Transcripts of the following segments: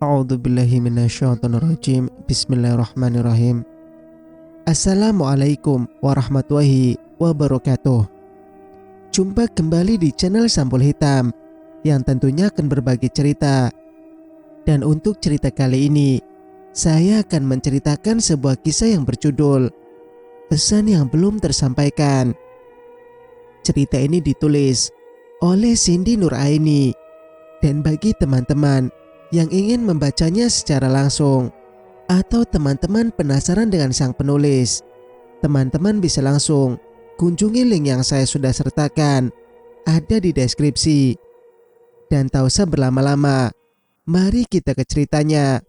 A'udzubillahi minasyaitonirrajim. Bismillahirrahmanirrahim. Assalamualaikum warahmatullahi wabarakatuh. Jumpa kembali di channel Sampul Hitam yang tentunya akan berbagi cerita. Dan untuk cerita kali ini, saya akan menceritakan sebuah kisah yang berjudul Pesan yang Belum Tersampaikan. Cerita ini ditulis oleh Cindy Nuraini. Dan bagi teman-teman yang ingin membacanya secara langsung atau teman-teman penasaran dengan sang penulis, teman-teman bisa langsung kunjungi link yang saya sudah sertakan, ada di deskripsi. Dan tak usah berlama-lama, mari kita ke ceritanya.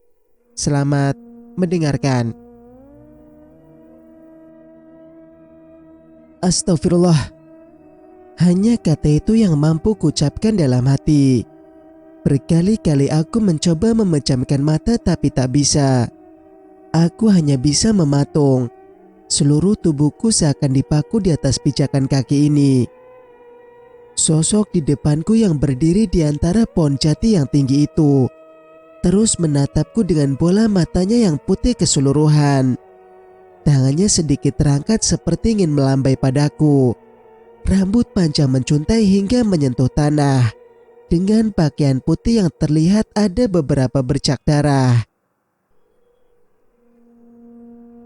Selamat mendengarkan. Astagfirullah, hanya kata itu yang mampu kuucapkan dalam hati. Berkali-kali aku mencoba memejamkan mata tapi tak bisa. Aku hanya bisa mematung. Seluruh tubuhku seakan dipaku di atas pijakan kaki ini. Sosok di depanku yang berdiri di antara pohon jati yang tinggi itu terus menatapku dengan bola matanya yang putih keseluruhan. Tangannya sedikit terangkat seperti ingin melambai padaku. Rambut panjang mencuntai hingga menyentuh tanah. Dengan pakaian putih yang terlihat ada beberapa bercak darah.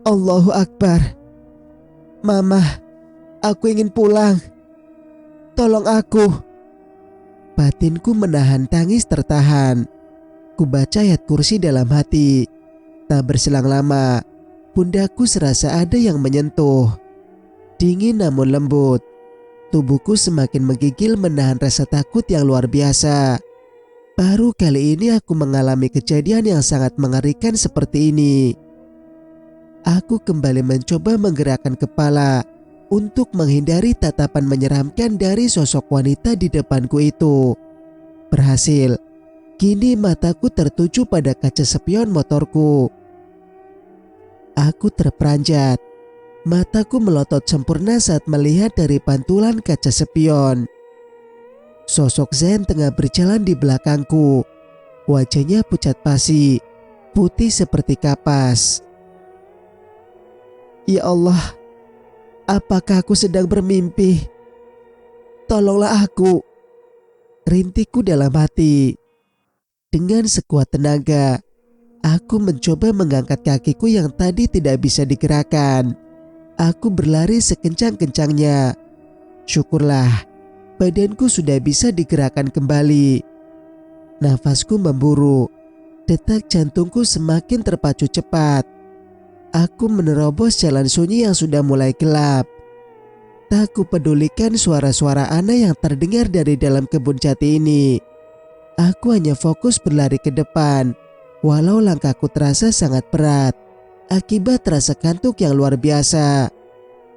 Allahu Akbar. Mama, aku ingin pulang. Tolong aku. Batinku menahan tangis tertahan. Kubaca ayat kursi dalam hati. Tak berselang lama, pundakku serasa ada yang menyentuh. Dingin namun lembut. Tubuhku semakin menggigil menahan rasa takut yang luar biasa. Baru kali ini aku mengalami kejadian yang sangat mengerikan seperti ini. Aku kembali mencoba menggerakkan kepala untuk menghindari tatapan menyeramkan dari sosok wanita di depanku itu. Berhasil. Kini mataku tertuju pada kaca spion motorku. Aku terperanjat. Mataku melotot sempurna saat melihat dari pantulan kaca spion. Sosok Zen tengah berjalan di belakangku. Wajahnya pucat pasi, putih seperti kapas. Ya Allah, apakah aku sedang bermimpi? Tolonglah aku, rintikku dalam hati. Dengan sekuat tenaga, aku mencoba mengangkat kakiku yang tadi tidak bisa digerakkan. Aku berlari sekencang-kencangnya. Syukurlah, badanku sudah bisa digerakkan kembali. Nafasku memburu. Detak jantungku semakin terpacu cepat. Aku menerobos jalan sunyi yang sudah mulai gelap. Tak kupedulikan suara-suara aneh yang terdengar dari dalam kebun jati ini. Aku hanya fokus berlari ke depan, walau langkahku terasa sangat berat. Akibat rasa kantuk yang luar biasa,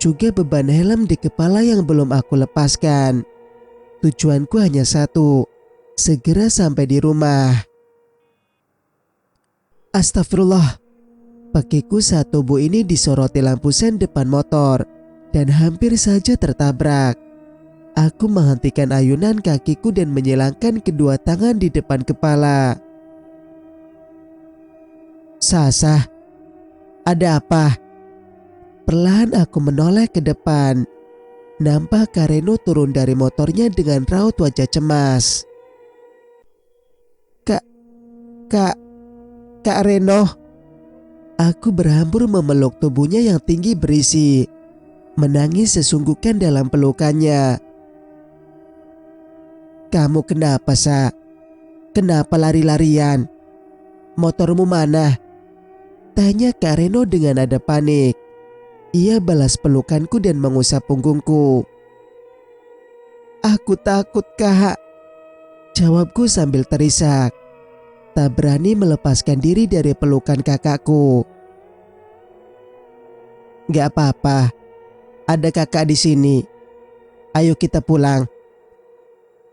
juga beban helm di kepala yang belum aku lepaskan. Tujuanku hanya satu, segera sampai di rumah. Astagfirullah, pakiku saat tubuh ini disoroti lampu sen depan motor dan hampir saja tertabrak. Aku menghentikan ayunan kakiku dan menyilangkan kedua tangan di depan kepala. Sasa, ada apa? Perlahan aku menoleh ke depan. Nampak Kak Reno turun dari motornya dengan raut wajah cemas. Kak Reno. Aku berhambur memeluk tubuhnya yang tinggi berisi. Menangis sesungguhkan dalam pelukannya. Kamu kenapa, Sa? Kenapa lari-larian? Motormu mana? Tanya Kak Reno dengan nada panik. Ia balas pelukanku dan mengusap punggungku. Aku takut, Kak. Jawabku sambil terisak. Tak berani melepaskan diri dari pelukan kakakku. Gak apa-apa. Ada kakak di sini. Ayo kita pulang.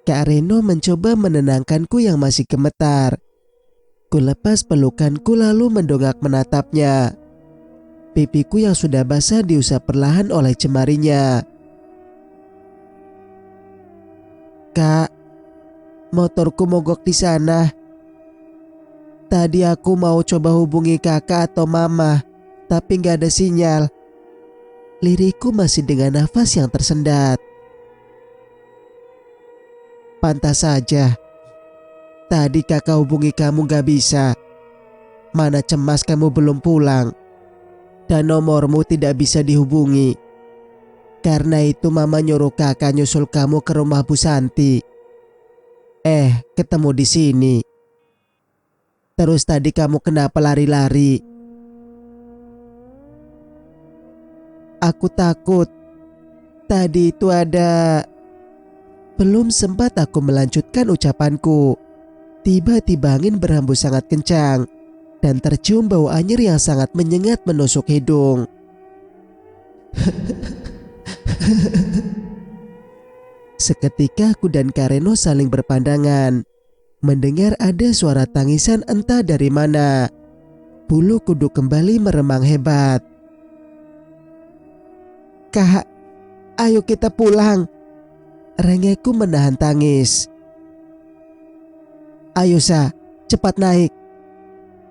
Kak Reno mencoba menenangkanku yang masih gemetar. Kulepas pelukanku lalu mendongak menatapnya. Pipiku yang sudah basah diusap perlahan oleh jemarinya. Kak, motorku mogok di sana. Tadi aku mau coba hubungi kakak atau mama, tapi gak ada sinyal. Lirikku masih dengan nafas yang tersendat. Pantas saja. Tadi kakak hubungi kamu gak bisa. Mana cemas kamu belum pulang. Dan nomormu tidak bisa dihubungi. Karena itu mama nyuruh kakak nyusul kamu ke rumah Bu Santi. Ketemu di sini. Terus tadi kamu kenapa lari-lari? Aku takut. Tadi itu ada... Belum sempat aku melanjutkan ucapanku, tiba-tiba angin berhembus sangat kencang dan tercium bau anyir yang sangat menyengat menusuk hidung. Seketika aku dan Kareno saling berpandangan, mendengar ada suara tangisan entah dari mana. Bulu kuduk kembali meremang hebat. Kak, ayo kita pulang. Rengekku menahan tangis. Ayo Sa, cepat naik.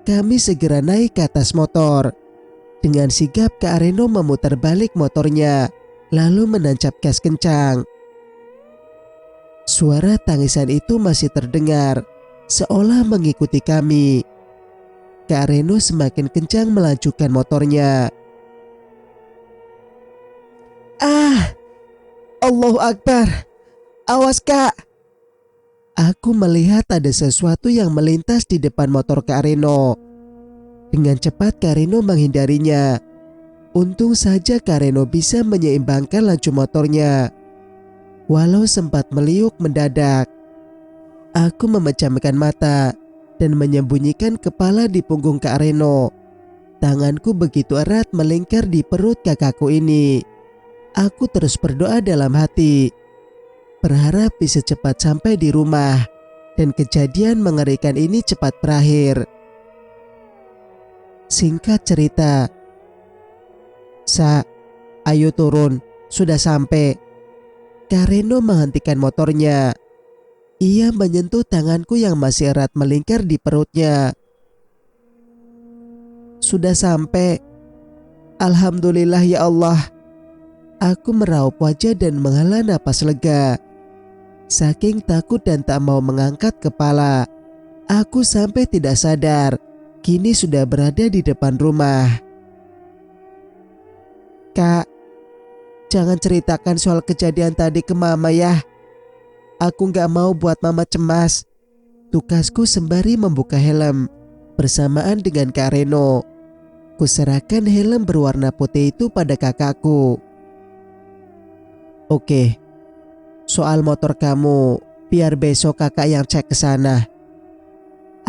Kami segera naik ke atas motor. Dengan sigap Kak Reno memutar balik motornya, lalu menancap gas kencang. Suara tangisan itu masih terdengar, seolah mengikuti kami. Kak Reno semakin kencang melajukan motornya. Allahu Akbar. Awas Kak. Aku melihat ada sesuatu yang melintas di depan motor Kak Reno. Dengan cepat Kak Reno menghindarinya. Untung saja Kak Reno bisa menyeimbangkan laju motornya. Walau sempat meliuk mendadak. Aku memejamkan mata dan menyembunyikan kepala di punggung Kak Reno. Tanganku begitu erat melingkar di perut kakakku ini. Aku terus berdoa dalam hati, berharap bisa cepat sampai di rumah dan kejadian mengerikan ini cepat berakhir. Singkat cerita, Sa, ayo turun, sudah sampai. Kak Reno menghentikan motornya. Ia menyentuh tanganku yang masih erat melingkar di perutnya. Sudah sampai. Alhamdulillah ya Allah. Aku meraup wajah dan menghela napas lega. Saking takut dan tak mau mengangkat kepala, aku sampai tidak sadar kini sudah berada di depan rumah. Kak, jangan ceritakan soal kejadian tadi ke mama ya. Aku gak mau buat mama cemas. Tukasku sembari membuka helm bersamaan dengan Kak Reno. Kuserahkan helm berwarna putih itu pada kakakku. Oke, soal motor kamu, biar besok kakak yang cek ke sana.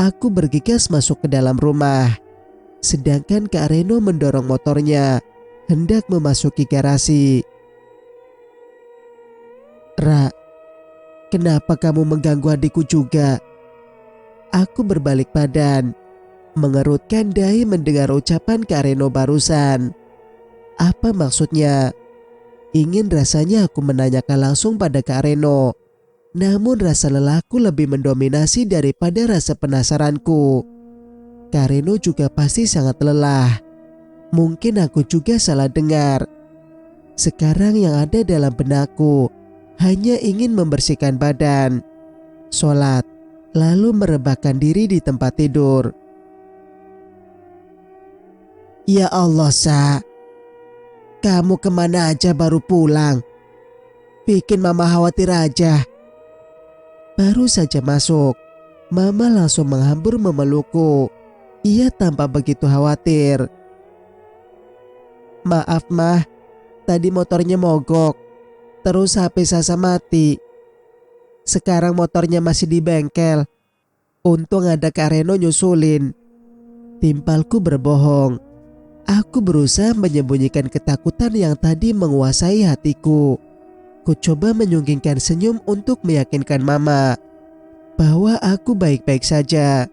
Aku bergegas masuk ke dalam rumah, sedangkan Kak Reno mendorong motornya hendak memasuki garasi. Ra, kenapa kamu mengganggu adikku juga? Aku berbalik badan, mengerutkan dahi mendengar ucapan Kak Reno barusan. Apa maksudnya? Ingin rasanya aku menanyakan langsung pada Kak Reno, namun rasa lelahku lebih mendominasi daripada rasa penasaranku. Kak Reno juga pasti sangat lelah. Mungkin aku juga salah dengar. Sekarang yang ada dalam benakku hanya ingin membersihkan badan, sholat, lalu merebahkan diri di tempat tidur. Ya Allah Sa, kamu kemana aja baru pulang? Bikin mama khawatir aja. Baru saja masuk, mama langsung menghambur memelukku. Ia tampak begitu khawatir. Maaf mah, tadi motornya mogok, terus HP Sasa mati. Sekarang motornya masih di bengkel. Untung ada Kak Reno nyusulin. Timpalku berbohong. Aku berusaha menyembunyikan ketakutan yang tadi menguasai hatiku. Ku coba menyunggingkan senyum untuk meyakinkan mama bahwa aku baik-baik saja.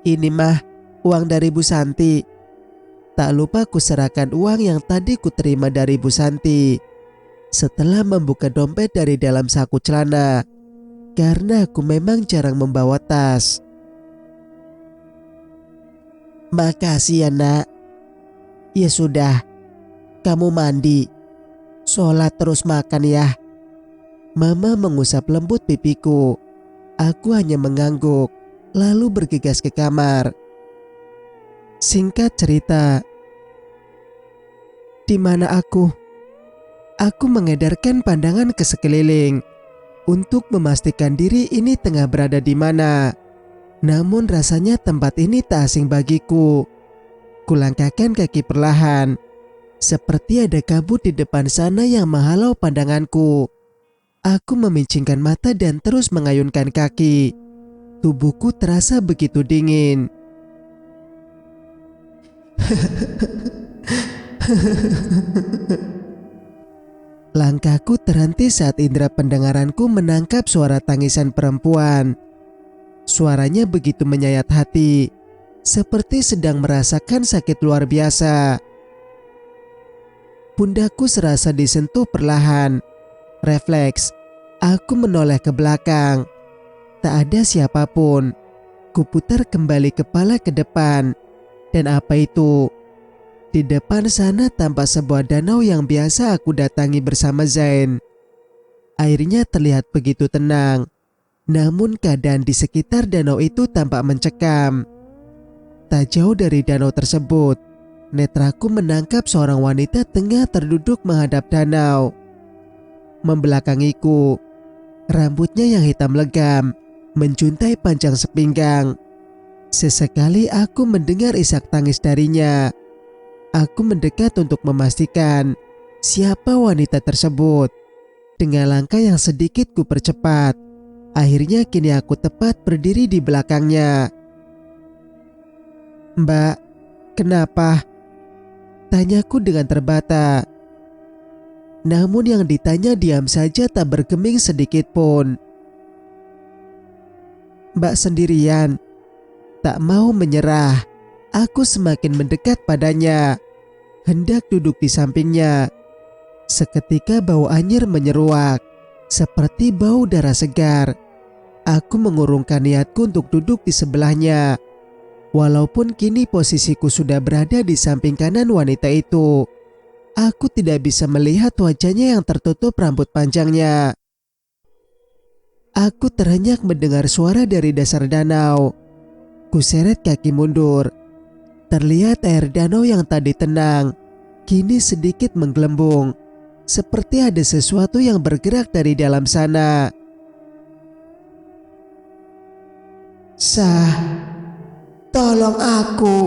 Ini mah uang dari Bu Santi. Tak lupa ku serahkan uang yang tadi ku terima dari Bu Santi. Setelah membuka dompet dari dalam saku celana, karena aku memang jarang membawa tas. Makasih ya nak. Ya sudah, kamu mandi, sholat terus makan ya. Mama mengusap lembut pipiku. Aku hanya mengangguk, lalu bergegas ke kamar. Singkat cerita, di mana aku? Aku mengedarkan pandangan ke sekeliling untuk memastikan diri ini tengah berada di mana. Namun rasanya tempat ini tak asing bagiku. Kulangkahkan kaki perlahan, seperti ada kabut di depan sana yang menghalau pandanganku. Aku memincingkan mata dan terus mengayunkan kaki. Tubuhku terasa begitu dingin. Langkahku terhenti saat indera pendengaranku menangkap suara tangisan perempuan. Suaranya begitu menyayat hati, seperti sedang merasakan sakit luar biasa. Pundakku serasa disentuh perlahan. Refleks, aku menoleh ke belakang. Tak ada siapapun. Kuputar kembali kepala ke depan. Dan apa itu? Di depan sana tampak sebuah danau yang biasa aku datangi bersama Zain. Airnya terlihat begitu tenang. Namun keadaan di sekitar danau itu tampak mencekam. Tak jauh dari danau tersebut, netraku menangkap seorang wanita tengah terduduk menghadap danau. Membelakangiku, rambutnya yang hitam legam menjuntai panjang sepinggang. Sesekali aku mendengar isak tangis darinya. Aku mendekat untuk memastikan siapa wanita tersebut. Dengan langkah yang sedikit ku percepat, akhirnya kini aku tepat berdiri di belakangnya. Mbak, kenapa? Tanyaku dengan terbata. Namun yang ditanya diam saja tak bergeming sedikit pun. Mbak sendirian? Tak mau menyerah, aku semakin mendekat padanya. Hendak duduk di sampingnya. Seketika bau anyir menyeruak, seperti bau darah segar. Aku mengurungkan niatku untuk duduk di sebelahnya. Walaupun kini posisiku sudah berada di samping kanan wanita itu, aku tidak bisa melihat wajahnya yang tertutup rambut panjangnya. Aku terhenyak mendengar suara dari dasar danau. Kuseret kaki mundur. Terlihat air danau yang tadi tenang, kini sedikit menggelembung. Seperti ada sesuatu yang bergerak dari dalam sana. Tolong aku.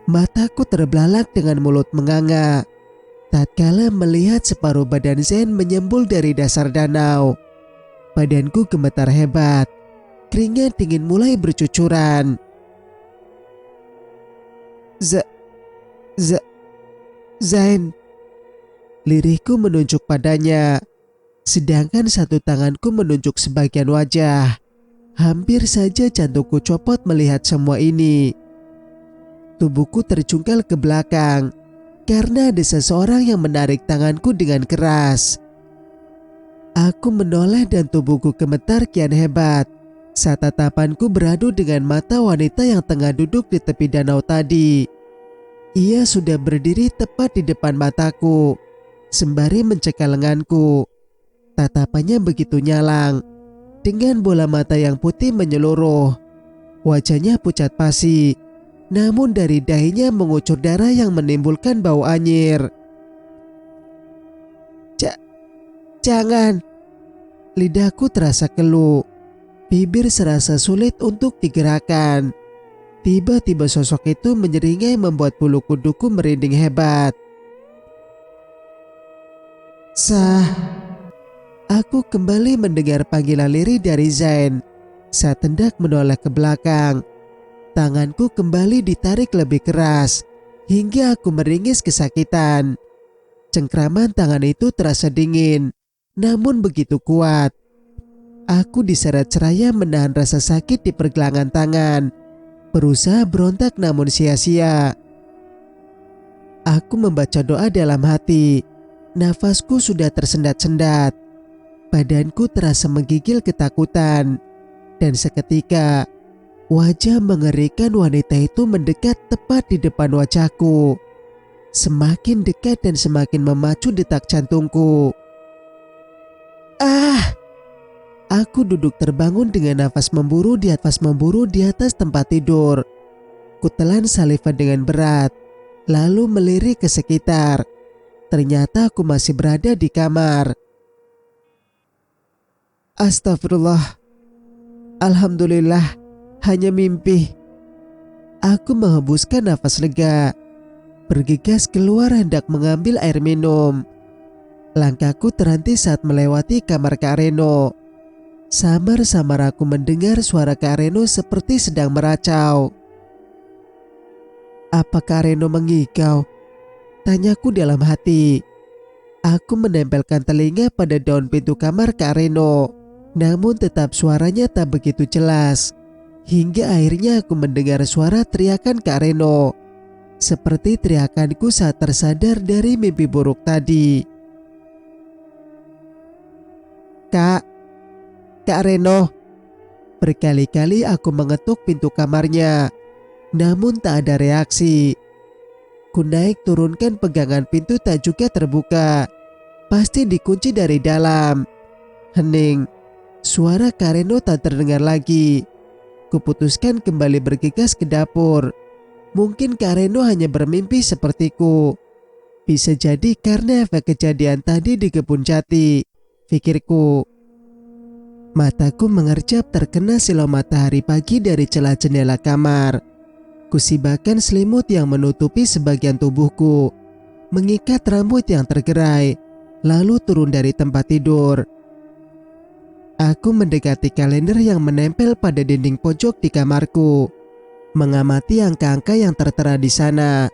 Mataku terbelalak dengan mulut menganga. Tatkala melihat separuh badan Zain menyembul dari dasar danau. Badanku gemetar hebat. Keringat dingin mulai bercucuran. Zain. Lirihku menunjuk padanya, sedangkan satu tanganku menunjuk sebagian wajah. Hampir saja jantungku copot melihat semua ini. Tubuhku terjungkal ke belakang karena ada seseorang yang menarik tanganku dengan keras. Aku menoleh dan tubuhku gemetar kian hebat saat tatapanku beradu dengan mata wanita yang tengah duduk di tepi danau tadi. Ia sudah berdiri tepat di depan mataku, sembari mencekal lenganku. Tatapannya begitu nyalang, dengan bola mata yang putih menyeluruh. Wajahnya pucat pasi, namun dari dahinya mengucur darah yang menimbulkan bau anyir. Jangan. Lidahku terasa keluh, bibir serasa sulit untuk digerakkan. Tiba-tiba sosok itu menyeringai membuat bulu kuduku merinding hebat. Aku kembali mendengar panggilan lirih dari Zain. Saat hendak menoleh ke belakang, tanganku kembali ditarik lebih keras hingga aku meringis kesakitan. Cengkraman tangan itu terasa dingin, namun begitu kuat. Aku diseret seraya menahan rasa sakit di pergelangan tangan, berusaha berontak namun sia-sia. Aku membaca doa dalam hati. Nafasku sudah tersendat-sendat. Badanku terasa menggigil ketakutan, dan seketika wajah mengerikan wanita itu mendekat tepat di depan wajahku. Semakin dekat dan semakin memacu detak jantungku. Ah! Aku duduk terbangun dengan nafas memburu di atas tempat tidur. Kutelan saliva dengan berat, lalu melirik ke sekitar. Ternyata aku masih berada di kamar. Astagfirullah. Alhamdulillah, hanya mimpi. Aku menghembuskan nafas lega, bergegas keluar hendak mengambil air minum. Langkahku terhenti saat melewati kamar Kak Reno. Samar-samar aku mendengar suara Kak Reno seperti sedang meracau. Apa Kak Reno mengigau? Tanyaku dalam hati. Aku menempelkan telinga pada daun pintu kamar Kak Reno. Namun tetap suaranya tak begitu jelas. Hingga akhirnya aku mendengar suara teriakan Kak Reno. Seperti teriakanku saat tersadar dari mimpi buruk tadi. Kak Reno. Berkali-kali aku mengetuk pintu kamarnya, namun tak ada reaksi. Ku naik turunkan pegangan pintu tak juga terbuka. Pasti dikunci dari dalam. Hening. Suara Kak Reno tak terdengar lagi. Kuputuskan kembali bergegas ke dapur. Mungkin Kak Reno hanya bermimpi sepertiku. Bisa jadi karena efek kejadian tadi di kebun jati, pikirku. Mataku mengerjap terkena silau matahari pagi dari celah jendela kamar. Kusibakan selimut yang menutupi sebagian tubuhku, mengikat rambut yang tergerai, lalu turun dari tempat tidur. Aku mendekati kalender yang menempel pada dinding pojok di kamarku, mengamati angka-angka yang tertera di sana.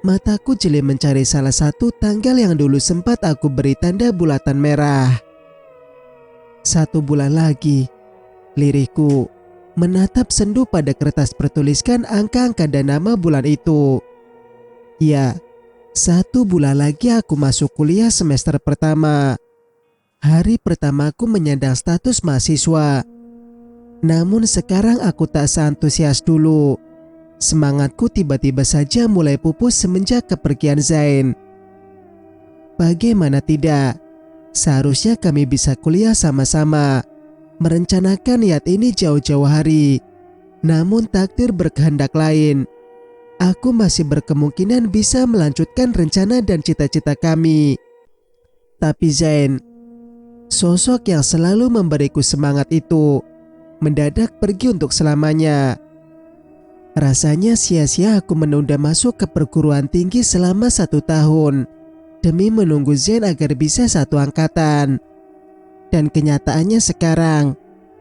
Mataku jeli mencari salah satu tanggal yang dulu sempat aku beri tanda bulatan merah. 1 bulan lagi, lirikku menatap sendu pada kertas bertuliskan angka-angka dan nama bulan itu. Ya, 1 bulan lagi aku masuk kuliah semester pertama. Hari pertamaku menyandang status mahasiswa. Namun sekarang aku tak seantusias dulu. Semangatku tiba-tiba saja mulai pupus semenjak kepergian Zain. Bagaimana tidak? Seharusnya kami bisa kuliah sama-sama, merencanakan niat ini jauh-jauh hari. Namun takdir berkehendak lain. Aku masih berkemungkinan bisa melanjutkan rencana dan cita-cita kami. Tapi Zain, sosok yang selalu memberiku semangat itu, mendadak pergi untuk selamanya. Rasanya sia-sia aku menunda masuk ke perguruan tinggi selama 1 tahun demi menunggu Zain agar bisa satu angkatan. Dan kenyataannya sekarang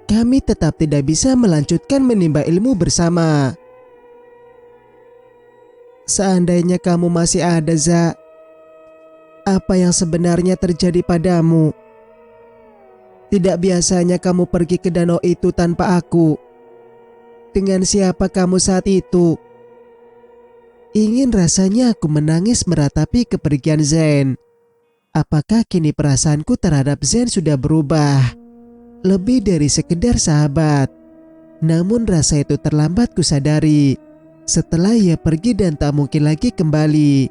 kami tetap tidak bisa melanjutkan menimba ilmu bersama. Seandainya kamu masih ada, Za, apa yang sebenarnya terjadi padamu? Tidak biasanya kamu pergi ke danau itu tanpa aku. Dengan siapa kamu saat itu? Ingin rasanya aku menangis meratapi kepergian Zain. Apakah kini perasaanku terhadap Zain sudah berubah? Lebih dari sekedar sahabat. Namun rasa itu terlambat kusadari setelah ia pergi dan tak mungkin lagi kembali.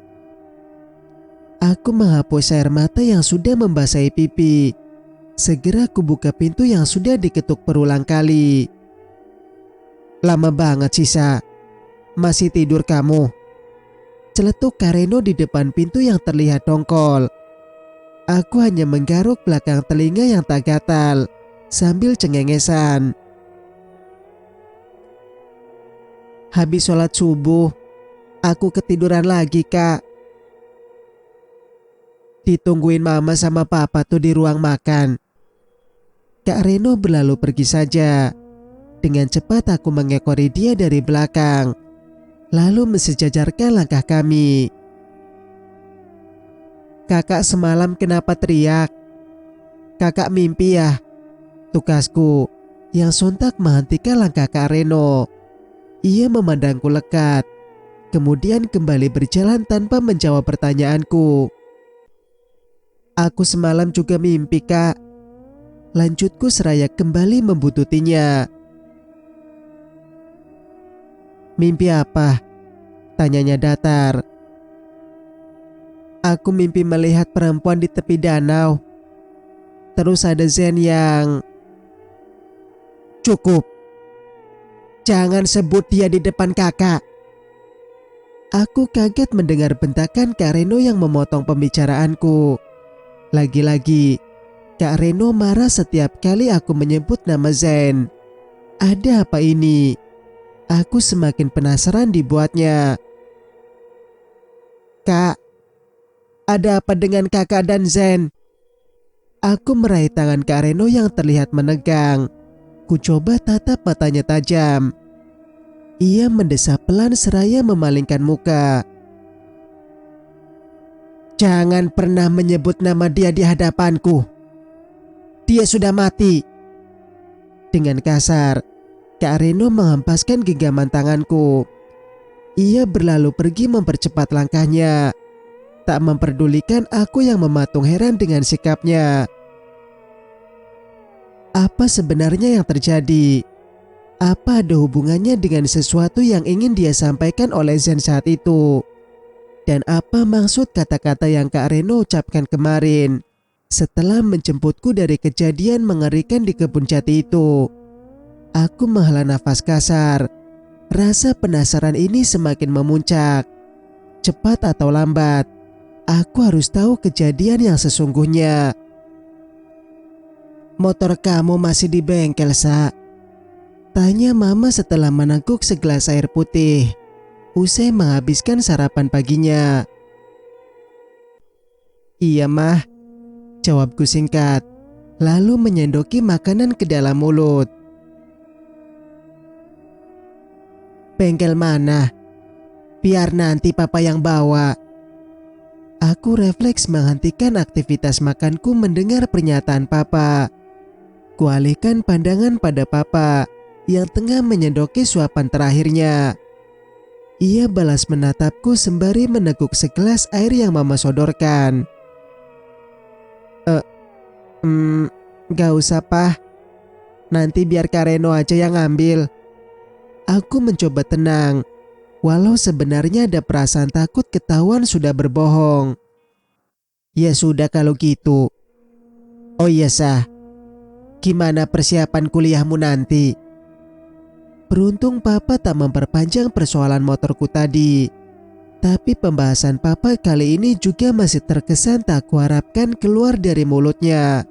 Aku menghapus air mata yang sudah membasahi pipi. Segera kubuka pintu yang sudah diketuk berulang kali. Lama banget sisa. Masih tidur kamu? Celetuk Kak Reno di depan pintu yang terlihat dongkol. Aku hanya menggaruk belakang telinga yang tak gatal sambil cengengesan. Habis sholat subuh, aku ketiduran lagi, Kak. Ditungguin mama sama papa tuh di ruang makan. Kak Reno berlalu pergi saja. Dengan cepat aku mengekori dia dari belakang, lalu mensejajarkan langkah kami. Kakak semalam kenapa teriak? Kakak mimpi ya? Tukasku yang sontak menghentikan langkah Kak Reno. Ia memandangku lekat, kemudian kembali berjalan tanpa menjawab pertanyaanku. Aku semalam juga mimpi, Kak. Lanjutku seraya kembali membututinya. Mimpi apa? Tanyanya datar. Aku mimpi melihat perempuan di tepi danau. Terus ada Zen yang... Cukup. Jangan sebut dia di depan kakak. Aku kaget mendengar bentakan Kak Reno yang memotong pembicaraanku. Lagi-lagi, Kak Reno marah setiap kali aku menyebut nama Zen. Ada apa ini? Aku semakin penasaran dibuatnya. Kak, ada apa dengan kakak dan Zen? Aku meraih tangan Kak Reno yang terlihat menegang. Ku coba tatap matanya tajam. Ia mendesah pelan seraya memalingkan muka. Jangan pernah menyebut nama dia di hadapanku. Dia sudah mati. Dengan kasar, Kak Reno menghempaskan genggaman tanganku. Ia berlalu pergi mempercepat langkahnya. Tak memperdulikan aku yang mematung heran dengan sikapnya. Apa sebenarnya yang terjadi? Apa ada hubungannya dengan sesuatu yang ingin dia sampaikan oleh Zen saat itu? Dan apa maksud kata-kata yang Kak Reno ucapkan kemarin setelah menjemputku dari kejadian mengerikan di kebun jati itu? Aku menghela nafas kasar. Rasa penasaran ini semakin memuncak. Cepat atau lambat, aku harus tahu kejadian yang sesungguhnya. Motor kamu masih di bengkel, Sa? Tanya Mama setelah meneguk segelas air putih usai menghabiskan sarapan paginya. Iya, Mah. Jawabku singkat, lalu menyendoki makanan ke dalam mulut. Bengkel mana? Biar nanti papa yang bawa. Aku refleks menghentikan aktivitas makanku mendengar pernyataan papa. Kualihkan pandangan pada papa yang tengah menyendoki suapan terakhirnya. Ia balas menatapku sembari meneguk segelas air yang Mama sodorkan. Gak usah, Pah. Nanti biar Kak Reno aja yang ngambil. Aku mencoba tenang, walau sebenarnya ada perasaan takut ketahuan sudah berbohong. Ya sudah kalau gitu. Oh iya, Sah. Gimana persiapan kuliahmu nanti? Beruntung papa tak memperpanjang persoalan motorku tadi. Tapi pembahasan papa kali ini juga masih terkesan tak kuharapkan keluar dari mulutnya.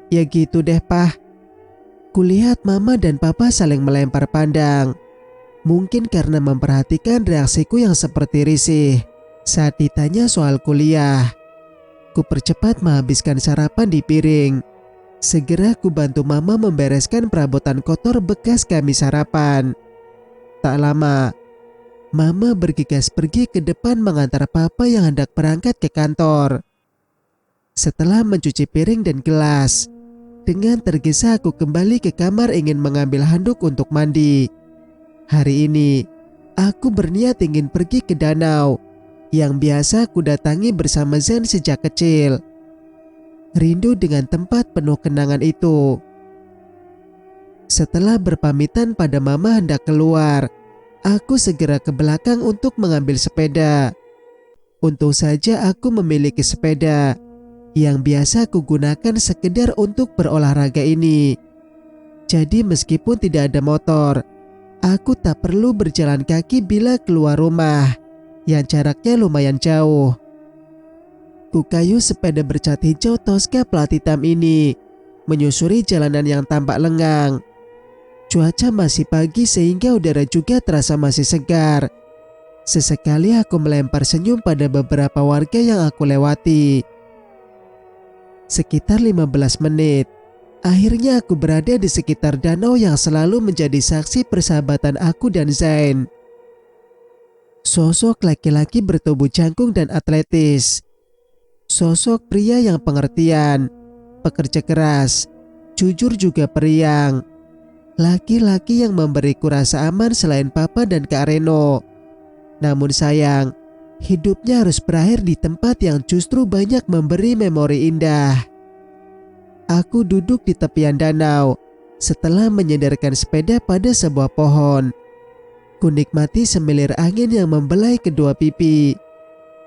Ya gitu deh, Pah. Kulihat Mama dan Papa saling melempar pandang. Mungkin karena memperhatikan reaksiku yang seperti risih saat ditanya soal kuliah. Ku percepat menghabiskan sarapan di piring. Segera ku bantu Mama membereskan perabotan kotor bekas kami sarapan. Tak lama, Mama bergegas pergi ke depan mengantar Papa yang hendak berangkat ke kantor. Setelah mencuci piring dan gelas, dengan tergesa aku kembali ke kamar ingin mengambil handuk untuk mandi. Hari ini, aku berniat ingin pergi ke danau yang biasa ku datangi bersama Zen sejak kecil. Rindu dengan tempat penuh kenangan itu. Setelah berpamitan pada Mama hendak keluar, aku segera ke belakang untuk mengambil sepeda. Untung saja aku memiliki sepeda yang biasa aku gunakan sekedar untuk berolahraga ini. Jadi meskipun tidak ada motor, aku tak perlu berjalan kaki bila keluar rumah yang jaraknya lumayan jauh. Ku kayu sepeda bercat hijau Tosca plat hitam ini menyusuri jalanan yang tampak lengang. Cuaca masih pagi sehingga udara juga terasa masih segar. Sesekali aku melempar senyum pada beberapa warga yang aku lewati. Sekitar 15 menit, akhirnya aku berada di sekitar danau yang selalu menjadi saksi persahabatan aku dan Zain. Sosok laki-laki bertubuh jangkung dan atletis. Sosok pria yang pengertian, pekerja keras, jujur juga periang. Laki-laki yang memberiku rasa aman selain Papa dan Kak Reno. Namun sayang, hidupnya harus berakhir di tempat yang justru banyak memberi memori indah. Aku duduk di tepian danau setelah menyandarkan sepeda pada sebuah pohon. Kunikmati semilir angin yang membelai kedua pipi.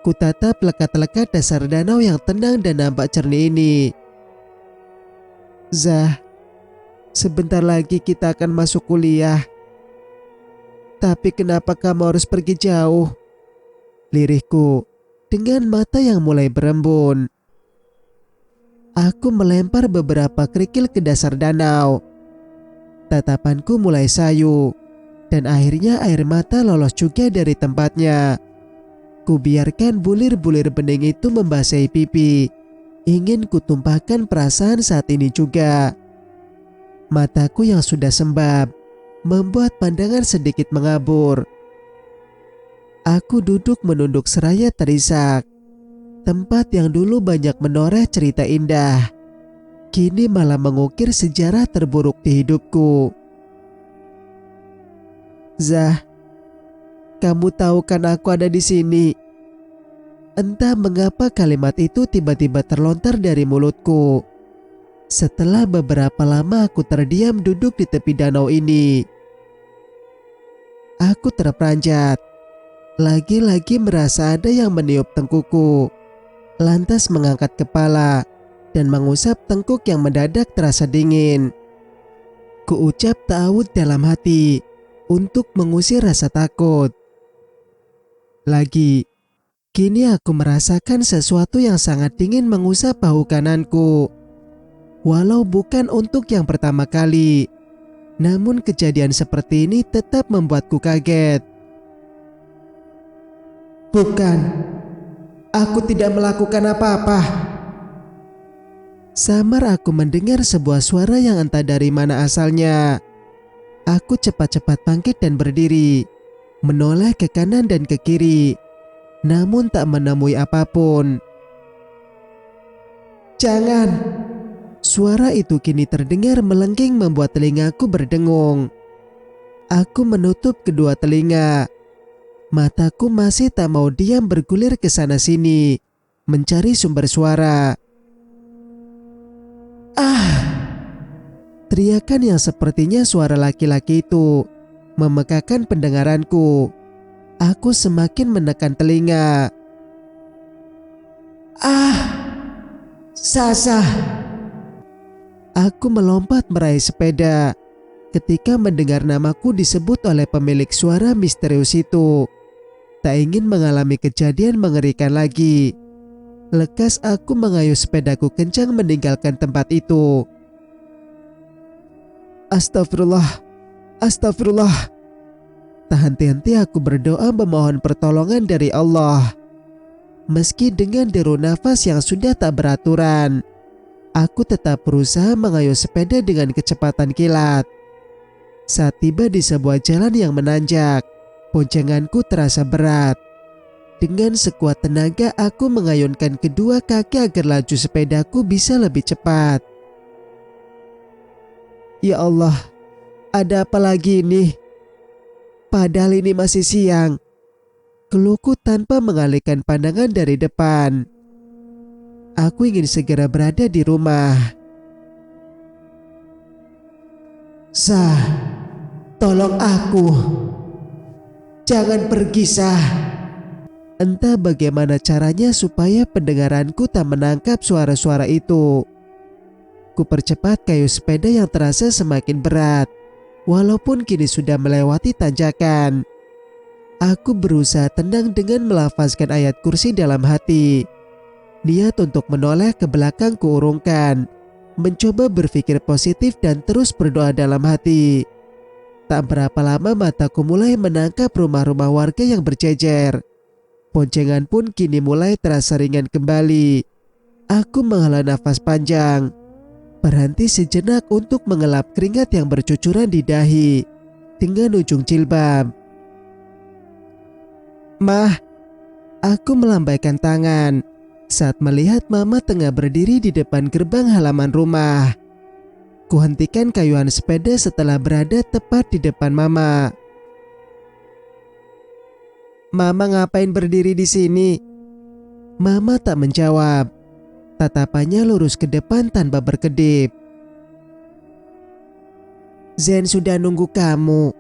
Kutatap lekat-lekat dasar danau yang tenang dan nampak jernih ini. Zah, sebentar lagi kita akan masuk kuliah. Tapi kenapa kamu harus pergi jauh? Lirihku dengan mata yang mulai berembun. Aku melempar beberapa kerikil ke dasar danau. Tatapanku mulai sayu, dan akhirnya air mata lolos juga dari tempatnya. Kubiarkan bulir-bulir bening itu membasahi pipi. Ingin kutumpahkan perasaan saat ini juga. Mataku yang sudah sembab membuat pandangan sedikit mengabur. Aku duduk menunduk seraya terisak. Tempat yang dulu banyak menoreh cerita indah, kini malah mengukir sejarah terburuk di hidupku. Zah, kamu tahu kan aku ada di sini? Entah mengapa kalimat itu tiba-tiba terlontar dari mulutku. Setelah beberapa lama aku terdiam duduk di tepi danau ini. Aku terperanjat. Lagi-lagi merasa ada yang meniup tengkuku. Lantas mengangkat kepala dan mengusap tengkuk yang mendadak terasa dingin. Kuucap ta'awud dalam hati untuk mengusir rasa takut. Lagi, kini aku merasakan sesuatu yang sangat dingin mengusap bahu kananku. Walau bukan untuk yang pertama kali, namun kejadian seperti ini tetap membuatku kaget. Bukan, aku tidak melakukan apa-apa. Samar aku mendengar sebuah suara yang entah dari mana asalnya. Aku cepat-cepat bangkit dan berdiri, menoleh ke kanan dan ke kiri, namun tak menemui apapun. Jangan! Suara itu kini terdengar melengging membuat telingaku berdengung. Aku menutup kedua telinga. Mataku masih tak mau diam bergulir ke sana sini, mencari sumber suara. Ah! Teriakan yang sepertinya suara laki-laki itu memekakan pendengaranku. Aku semakin menekan telinga. Ah! Sasa! Aku melompat meraih sepeda ketika mendengar namaku disebut oleh pemilik suara misterius itu. Tak ingin mengalami kejadian mengerikan lagi. Lekas aku mengayuh sepedaku kencang meninggalkan tempat itu. Astagfirullah, astagfirullah. Tak henti-henti aku berdoa memohon pertolongan dari Allah. Meski dengan deru nafas yang sudah tak beraturan, aku tetap berusaha mengayuh sepeda dengan kecepatan kilat. Saat tiba di sebuah jalan yang menanjak, boncenganku terasa berat. Dengan sekuat tenaga aku mengayunkan kedua kaki agar laju sepedaku bisa lebih cepat. Ya Allah, ada apa lagi ini? Padahal ini masih siang. Keluhku tanpa mengalihkan pandangan dari depan. Aku ingin segera berada di rumah. Sah, tolong aku. Jangan pergi, Sah. Entah bagaimana caranya supaya pendengaranku tak menangkap suara-suara itu. Kupercepat kayu sepeda yang terasa semakin berat, walaupun kini sudah melewati tanjakan. Aku berusaha tenang dengan melafazkan ayat kursi dalam hati. Niat untuk menoleh ke belakang kuurungkan, mencoba berpikir positif dan terus berdoa dalam hati. Tak berapa lama mataku mulai menangkap rumah-rumah warga yang berjejer. Boncengan pun kini mulai terasa ringan kembali. Aku menghela nafas panjang, berhenti sejenak untuk mengelap keringat yang bercucuran di dahi dengan ujung jilbab. Mah, aku melambaikan tangan saat melihat Mama tengah berdiri di depan gerbang halaman rumah. Kuhentikan kayuhan sepeda setelah berada tepat di depan Mama. Mama ngapain berdiri di sini? Mama tak menjawab. Tatapannya lurus ke depan tanpa berkedip. Zen sudah nunggu kamu.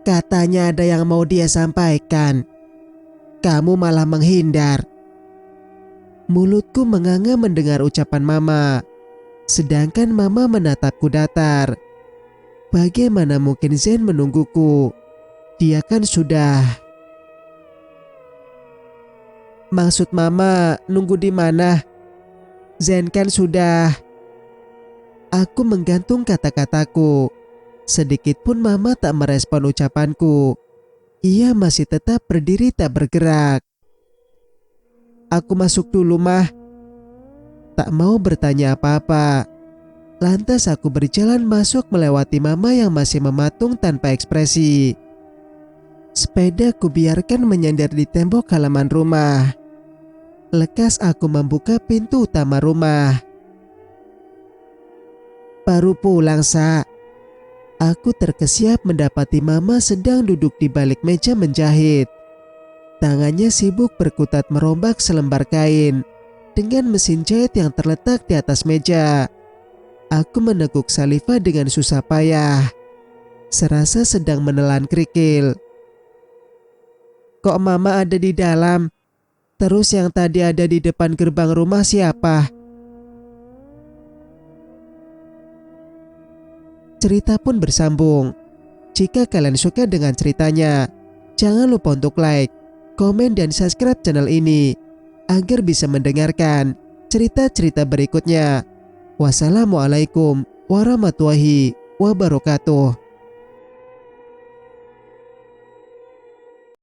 Katanya ada yang mau dia sampaikan. Kamu malah menghindar. Mulutku menganga mendengar ucapan mama. Sedangkan mama menatapku datar. Bagaimana mungkin Zen menungguku? Dia kan sudah... Maksud mama nunggu di mana? Zen kan sudah... Aku menggantung kata-kataku. Sedikit pun mama tak merespon ucapanku. Ia masih tetap berdiri tak bergerak. Aku masuk dulu, Mah. Tak mau bertanya apa-apa. Lantas aku berjalan masuk melewati mama yang masih mematung tanpa ekspresi. Sepeda ku biarkan menyandar di tembok halaman rumah. Lekas aku membuka pintu utama rumah. Baru pulang, Sa. Aku terkesiap mendapati mama sedang duduk di balik meja menjahit. Tangannya sibuk berkutat merombak selembar kain dengan mesin jahit yang terletak di atas meja. Aku meneguk Salifa dengan susah payah. Serasa sedang menelan kerikil. Kok mama ada di dalam? Terus yang tadi ada di depan gerbang rumah siapa? Cerita pun bersambung. Jika kalian suka dengan ceritanya, jangan lupa untuk like, komen, dan subscribe channel ini agar bisa mendengarkan cerita-cerita berikutnya. Wassalamualaikum warahmatullahi wabarakatuh.